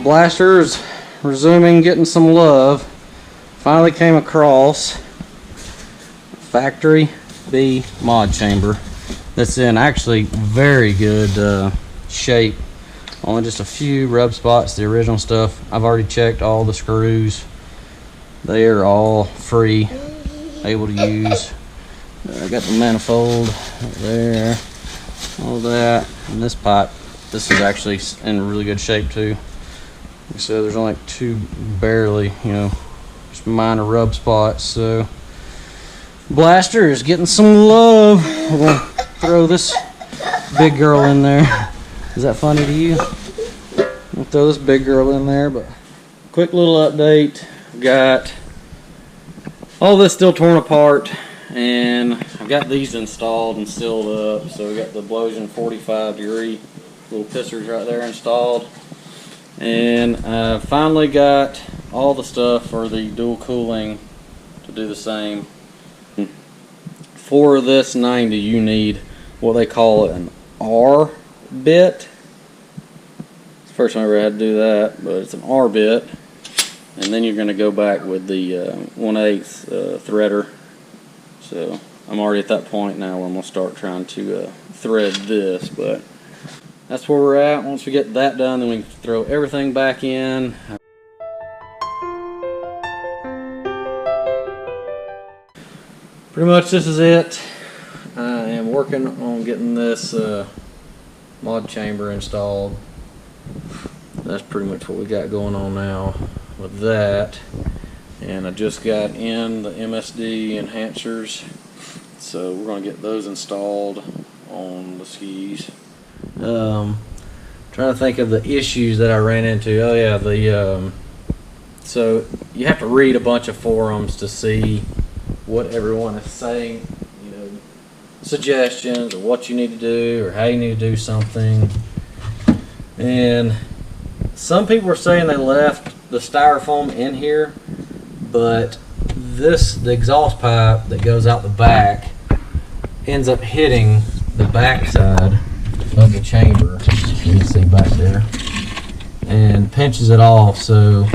WaveBlaster is resuming getting some love. Finally came across factory B mod chamber that's in actually very good shape. Only just a few rub spots. The original stuff, I've already checked all the screws. They are all free, able to use. I got the manifold there, all that, and this pipe. This is actually in really good shape too. Like I said, there's only like two barely, just minor rub spots. So Blaster is getting some love. We're gonna throw this big girl in there. Is that funny to you? We'll throw this big girl in there, but quick little update. Got all this still torn apart, and I've got these installed and sealed up. So we got the Blowsion 45-degree little pissers right there installed, and I finally got all the stuff for the dual cooling to do the same. For this 90, you need what they call an R bit. It's the first time I ever had to do that, but it's an R bit, and then you're going to go back with the 1/8 threader. So I'm already at that point now where I'm going to start trying to thread this, but that's where we're at. Once we get that done, then we can throw everything back in. Pretty much this is it. I am working on getting this mod chamber installed. That's pretty much what we got going on now with that. And I just got in the MSD enhancers, so we're going to get those installed on the skis. Trying to think of the issues that I ran into. Oh yeah, so you have to read a bunch of forums to see what everyone is saying, suggestions or what you need to do or how you need to do something. And some people are saying they left the styrofoam in here, but the exhaust pipe that goes out the back ends up hitting the back side of the chamber, you can see back there, and pinches it off, so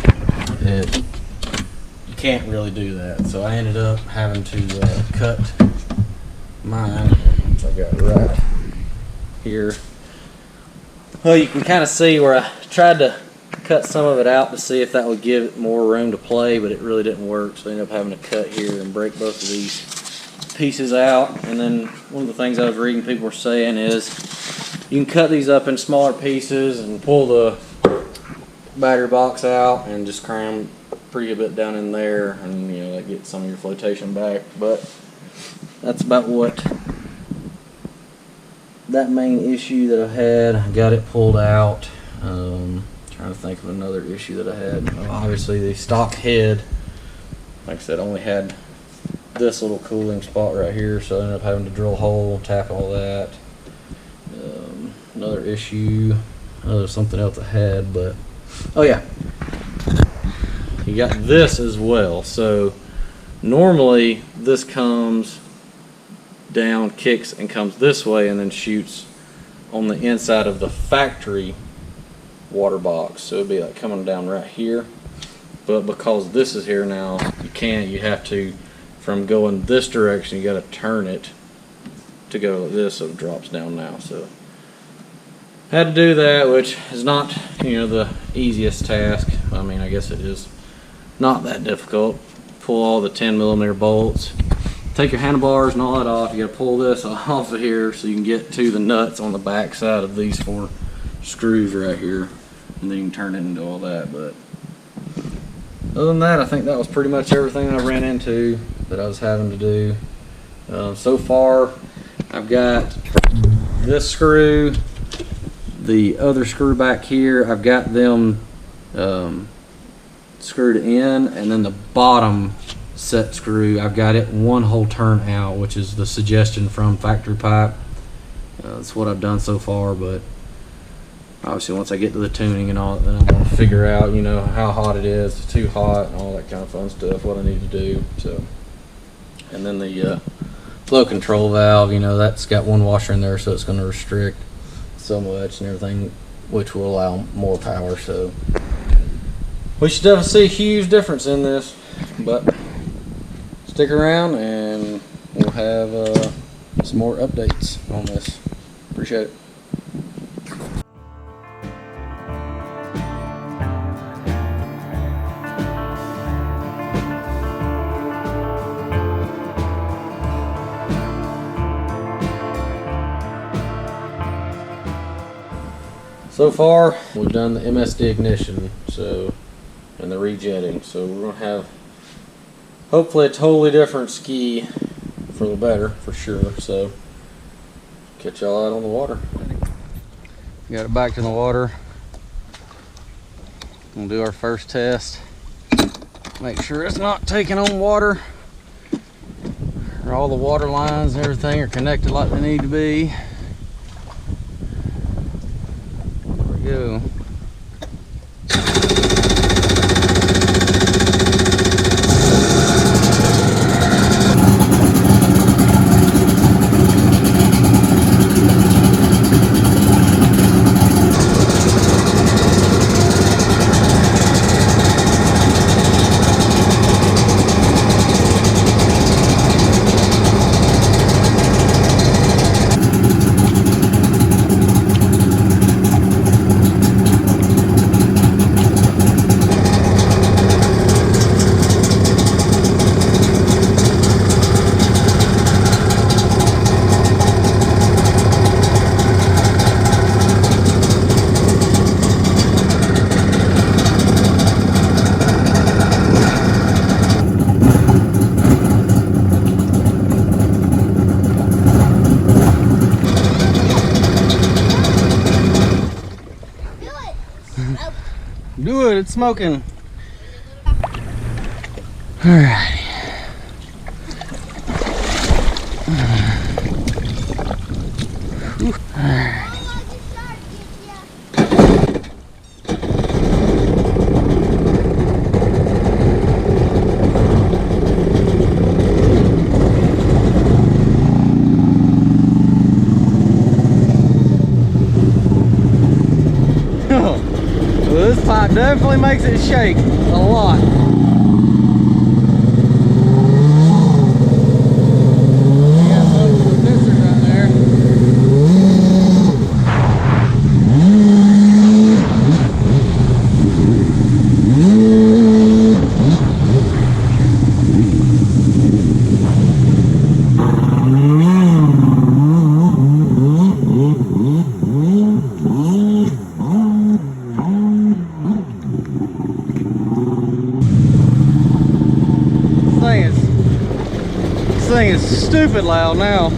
you can't really do that. So I ended up having to cut mine, which I got right here. Well, you can kind of see where I tried to cut some of it out to see if that would give it more room to play, but it really didn't work, so I ended up having to cut here and break both of these pieces out. And then one of the things I was reading people were saying is you can cut these up in smaller pieces and pull the battery box out and just cram pretty a bit down in there, and that gets some of your flotation back. But that's about what that main issue that I had. I got it pulled out. Trying to think of another issue that I had. Obviously the stock head, like I said, only had this little cooling spot right here, so I ended up having to drill a hole, tap all that. Another issue, there's something else I had, but oh yeah, you got this as well. So normally this comes down, kicks, and comes this way, and then shoots on the inside of the factory water box. So it'd be like coming down right here, but because this is here now, you have to, from going this direction, you got to turn it to go like this, so it drops down now. So had to do that, which is not the easiest task. I mean, I guess it is not that difficult. Pull all the 10mm bolts, take your handlebars and all that off. You got to pull this off of here so you can get to the nuts on the back side of these 4 screws right here, and then you can turn it into all that. But other than that, I think that was pretty much everything I ran into that I was having to do. So far, I've got this screw, the other screw back here, I've got them screwed in, and then the bottom set screw, I've got it 1 whole turn out, which is the suggestion from Factory Pipe. That's what I've done so far, but obviously once I get to the tuning and all, then I'm going to figure out how hot it is, if it's too hot, and all that kind of fun stuff, what I need to do. So, and then the flow control valve, that's got 1 washer in there, so it's going to restrict so much and everything, which will allow more power. So We should definitely see a huge difference in this, but stick around and we'll have some more updates on this. Appreciate it. So far, we've done the MSD ignition, and the rejetting. So we're gonna have hopefully a totally different ski for the better, for sure. So catch y'all out on the water. Got it back in the water. We'll do our first test. Make sure it's not taking on water. All the water lines and everything are connected like they need to be. Go. Do it, it's smoking. Alright. Alright. This pipe definitely makes it shake a lot. This thing is stupid loud now.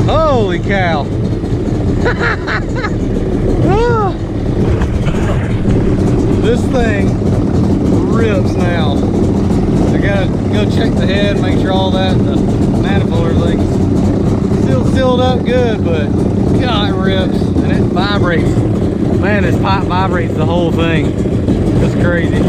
Holy cow. This thing rips now. I gotta go check the head, make sure all that, the manifold, everything's still sealed up good, but God, it rips and it vibrates. Man, this pipe vibrates the whole thing. It's crazy.